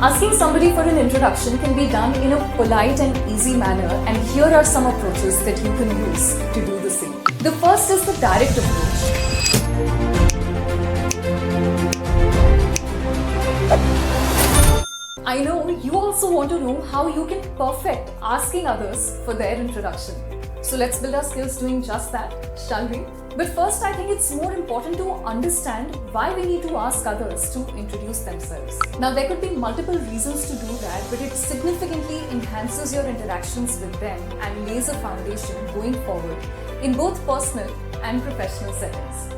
Asking somebody for an introduction can be done in a polite and easy manner, and here are some approaches that you can use to do the same. The first is the direct approach. I know you also want to know how you can perfect asking others for their introduction. So let's build our skills doing just that, shall we? But first, I think it's more important to understand why we need to ask others to introduce themselves. Now, there could be multiple reasons to do that, but it significantly enhances your interactions with them and lays a foundation going forward in both personal and professional settings.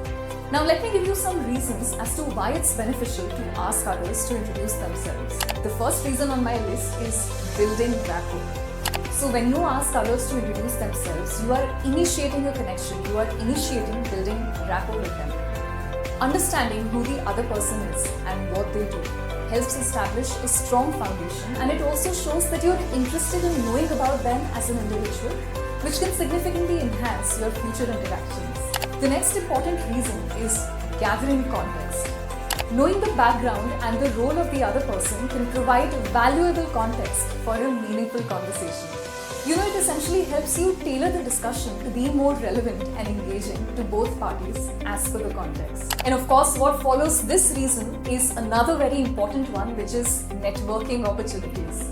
Now, let me give you some reasons as to why it's beneficial to ask others to introduce themselves. The first reason on my list is building rapport. So when you ask others to introduce themselves, you are initiating a connection, you are initiating building rapport with them. Understanding who the other person is and what they do helps establish a strong foundation, and it also shows that you're interested in knowing about them as an individual, which can significantly enhance your future interactions. The next important reason is gathering context. Knowing the background and the role of the other person can provide valuable context for a meaningful conversation. It essentially helps you tailor the discussion to be more relevant and engaging to both parties as per the context. And of course, what follows this reason is another very important one, which is networking opportunities.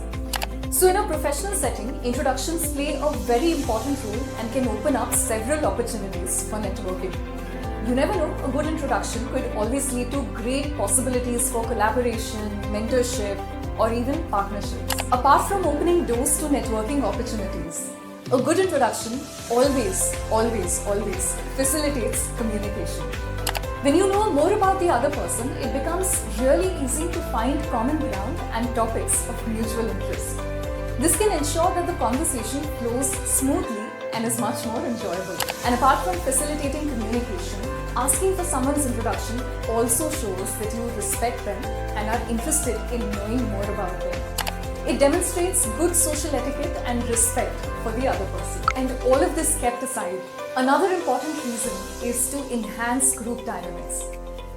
So in a professional setting, introductions play a very important role and can open up several opportunities for networking. You never know, a good introduction could always lead to great possibilities for collaboration, mentorship, or even partnerships. Apart from opening doors to networking opportunities, a good introduction always facilitates communication. When you know more about the other person, it becomes really easy to find common ground and topics of mutual interest. This can ensure that the conversation flows smoothly and is much more enjoyable. And apart from facilitating communication, asking for someone's introduction also shows that you respect them and are interested in knowing more about them. It demonstrates good social etiquette and respect for the other person. And all of this kept aside, another important reason is to enhance group dynamics.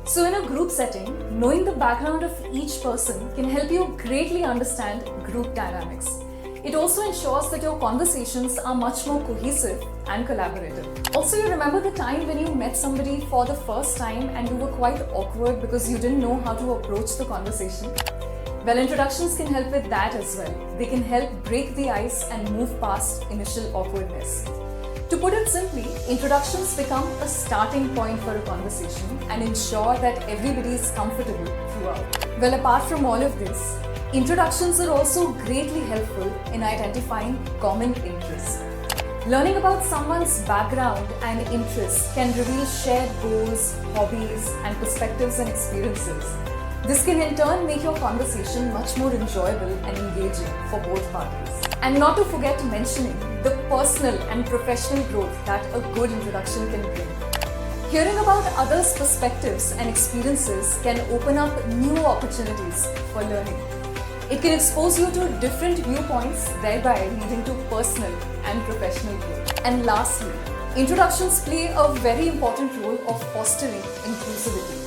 So in a group setting, knowing the background of each person can help you greatly understand group dynamics. It also ensures that your conversations are much more cohesive and collaborative. Also, you remember the time when you met somebody for the first time and you were quite awkward because you didn't know how to approach the conversation? Well, introductions can help with that as well. They can help break the ice and move past initial awkwardness. To put it simply, introductions become a starting point for a conversation and ensure that everybody is comfortable throughout. Well, apart from all of this, introductions are also greatly helpful in identifying common interests. Learning about someone's background and interests can reveal shared goals, hobbies, and perspectives and experiences. This can in turn make your conversation much more enjoyable and engaging for both parties. And not to forget mentioning the personal and professional growth that a good introduction can bring. Hearing about others' perspectives and experiences can open up new opportunities for learning. It can expose you to different viewpoints, thereby leading to personal and professional growth. And lastly, introductions play a very important role of fostering inclusivity.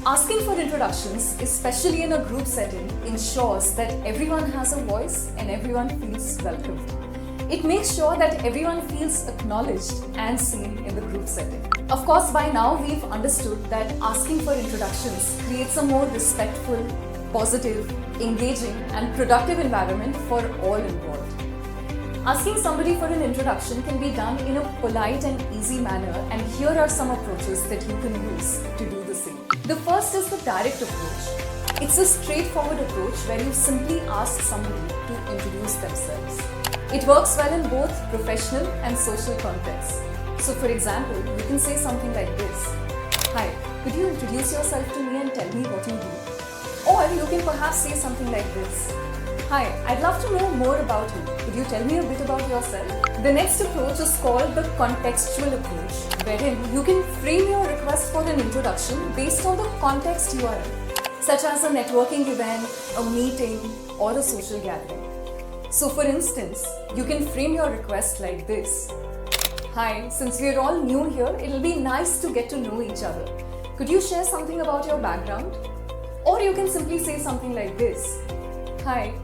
Asking for introductions, especially in a group setting, ensures that everyone has a voice and everyone feels welcome. It makes sure that everyone feels acknowledged and seen in the group setting. Of course, by now we've understood that asking for introductions creates a more respectful, positive, engaging, and productive environment for all involved. Asking somebody for an introduction can be done in a polite and easy manner, and here are some approaches that you can use to do the same. The first is the direct approach. It's a straightforward approach where you simply ask somebody to introduce themselves. It works well in both professional and social contexts. So for example, you can say something like this: "Hi, could you introduce yourself to me and tell me what you do?" Or you can perhaps say something like this: "Hi, I'd love to know more about you. Could you tell me a bit about yourself?" The next approach is called the contextual approach, wherein you can frame your request for an introduction based on the context you are in, such as a networking event, a meeting, or a social gathering. So for instance, you can frame your request like this: "Hi, since we're all new here, it'll be nice to get to know each other. Could you share something about your background?" Or you can simply say something like this: Hi.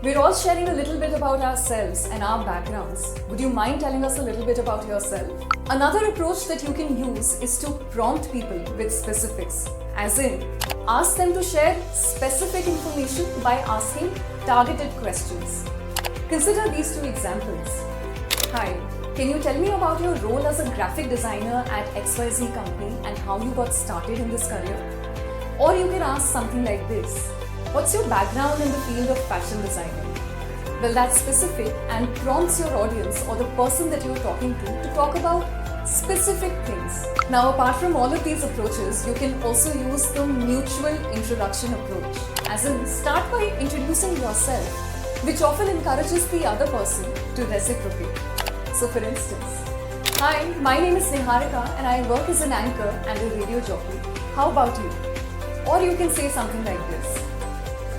We're all sharing a little bit about ourselves and our backgrounds. Would you mind telling us a little bit about yourself? Another approach that you can use is to prompt people with specifics, as in, ask them to share specific information by asking targeted questions. Consider these two examples. Hi, can you tell me about your role as a graphic designer at XYZ company and how you got started in this career? Or you can ask something like this. What's your background in the field of fashion designing? Well, that's specific and prompts your audience or the person that you're talking to talk about specific things. Now, apart from all of these approaches, you can also use the mutual introduction approach. As in, start by introducing yourself, which often encourages the other person to reciprocate. So for instance, hi, my name is Niharika and I work as an anchor and a radio jockey. How about you? Or you can say something like this.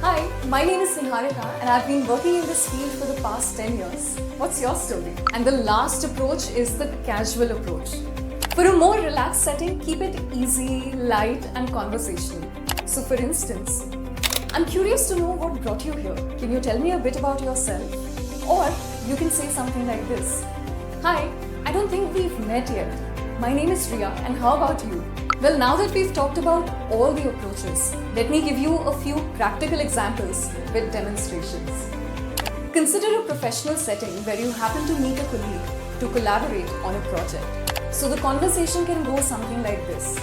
Hi, my name is Niharika and I've been working in this field for the past 10 years. What's your story? And the last approach is the casual approach. For a more relaxed setting, keep it easy, light and conversational. So for instance, I'm curious to know what brought you here. Can you tell me a bit about yourself? Or you can say something like this. Hi, I don't think we've met yet. My name is Riya and how about you? Well, now that we've talked about all the approaches, let me give you a few practical examples with demonstrations. Consider a professional setting where you happen to meet a colleague to collaborate on a project. So the conversation can go something like this.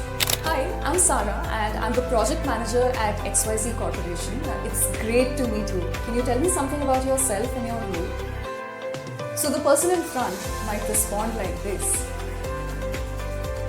Hi, I'm Sara and I'm the project manager at XYZ Corporation. It's great to meet you. Can you tell me something about yourself and your role? So the person in front might respond like this.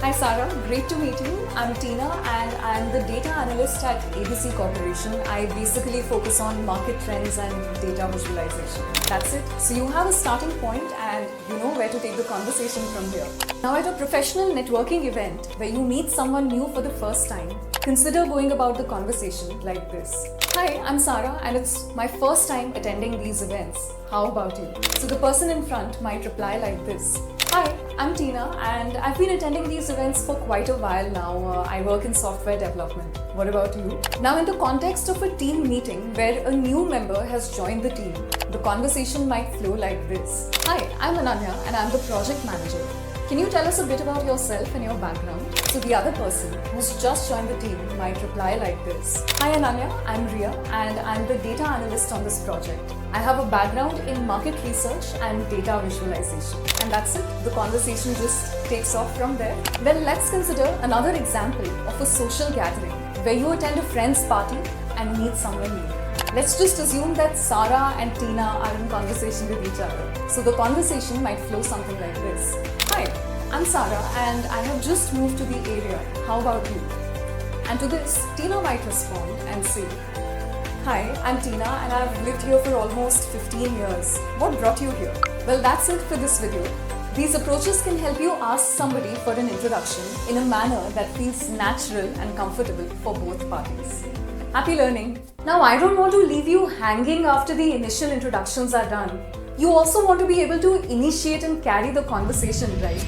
Hi Sara, great to meet you. I'm Tina and I'm the data analyst at ABC Corporation. I basically focus on market trends and data visualization. That's it. So you have a starting point and you know where to take the conversation from here. Now at a professional networking event where you meet someone new for the first time, consider going about the conversation like this. Hi, I'm Sara and it's my first time attending these events. How about you? So the person in front might reply like this. Hi, I'm Tina and I've been attending these events for quite a while now. I work in software development. What about you? Now in the context of a team meeting where a new member has joined the team, the conversation might flow like this. Hi, I'm Ananya and I'm the project manager. Can you tell us a bit about yourself and your background? So the other person who's just joined the team might reply like this. Hi Ananya, I'm Riya and I'm the data analyst on this project. I have a background in market research and data visualization. And that's it. The conversation just takes off from there. Well, let's consider another example of a social gathering where you attend a friend's party and meet someone new. Let's just assume that Sara and Tina are in conversation with each other. So the conversation might flow something like this. Hi, I'm Sara and I have just moved to the area. How about you? And to this, Tina might respond and say, Hi, I'm Tina and I've lived here for almost 15 years. What brought you here? Well, that's it for this video. These approaches can help you ask somebody for an introduction in a manner that feels natural and comfortable for both parties. Happy learning! Now, I don't want to leave you hanging after the initial introductions are done. You also want to be able to initiate and carry the conversation, right?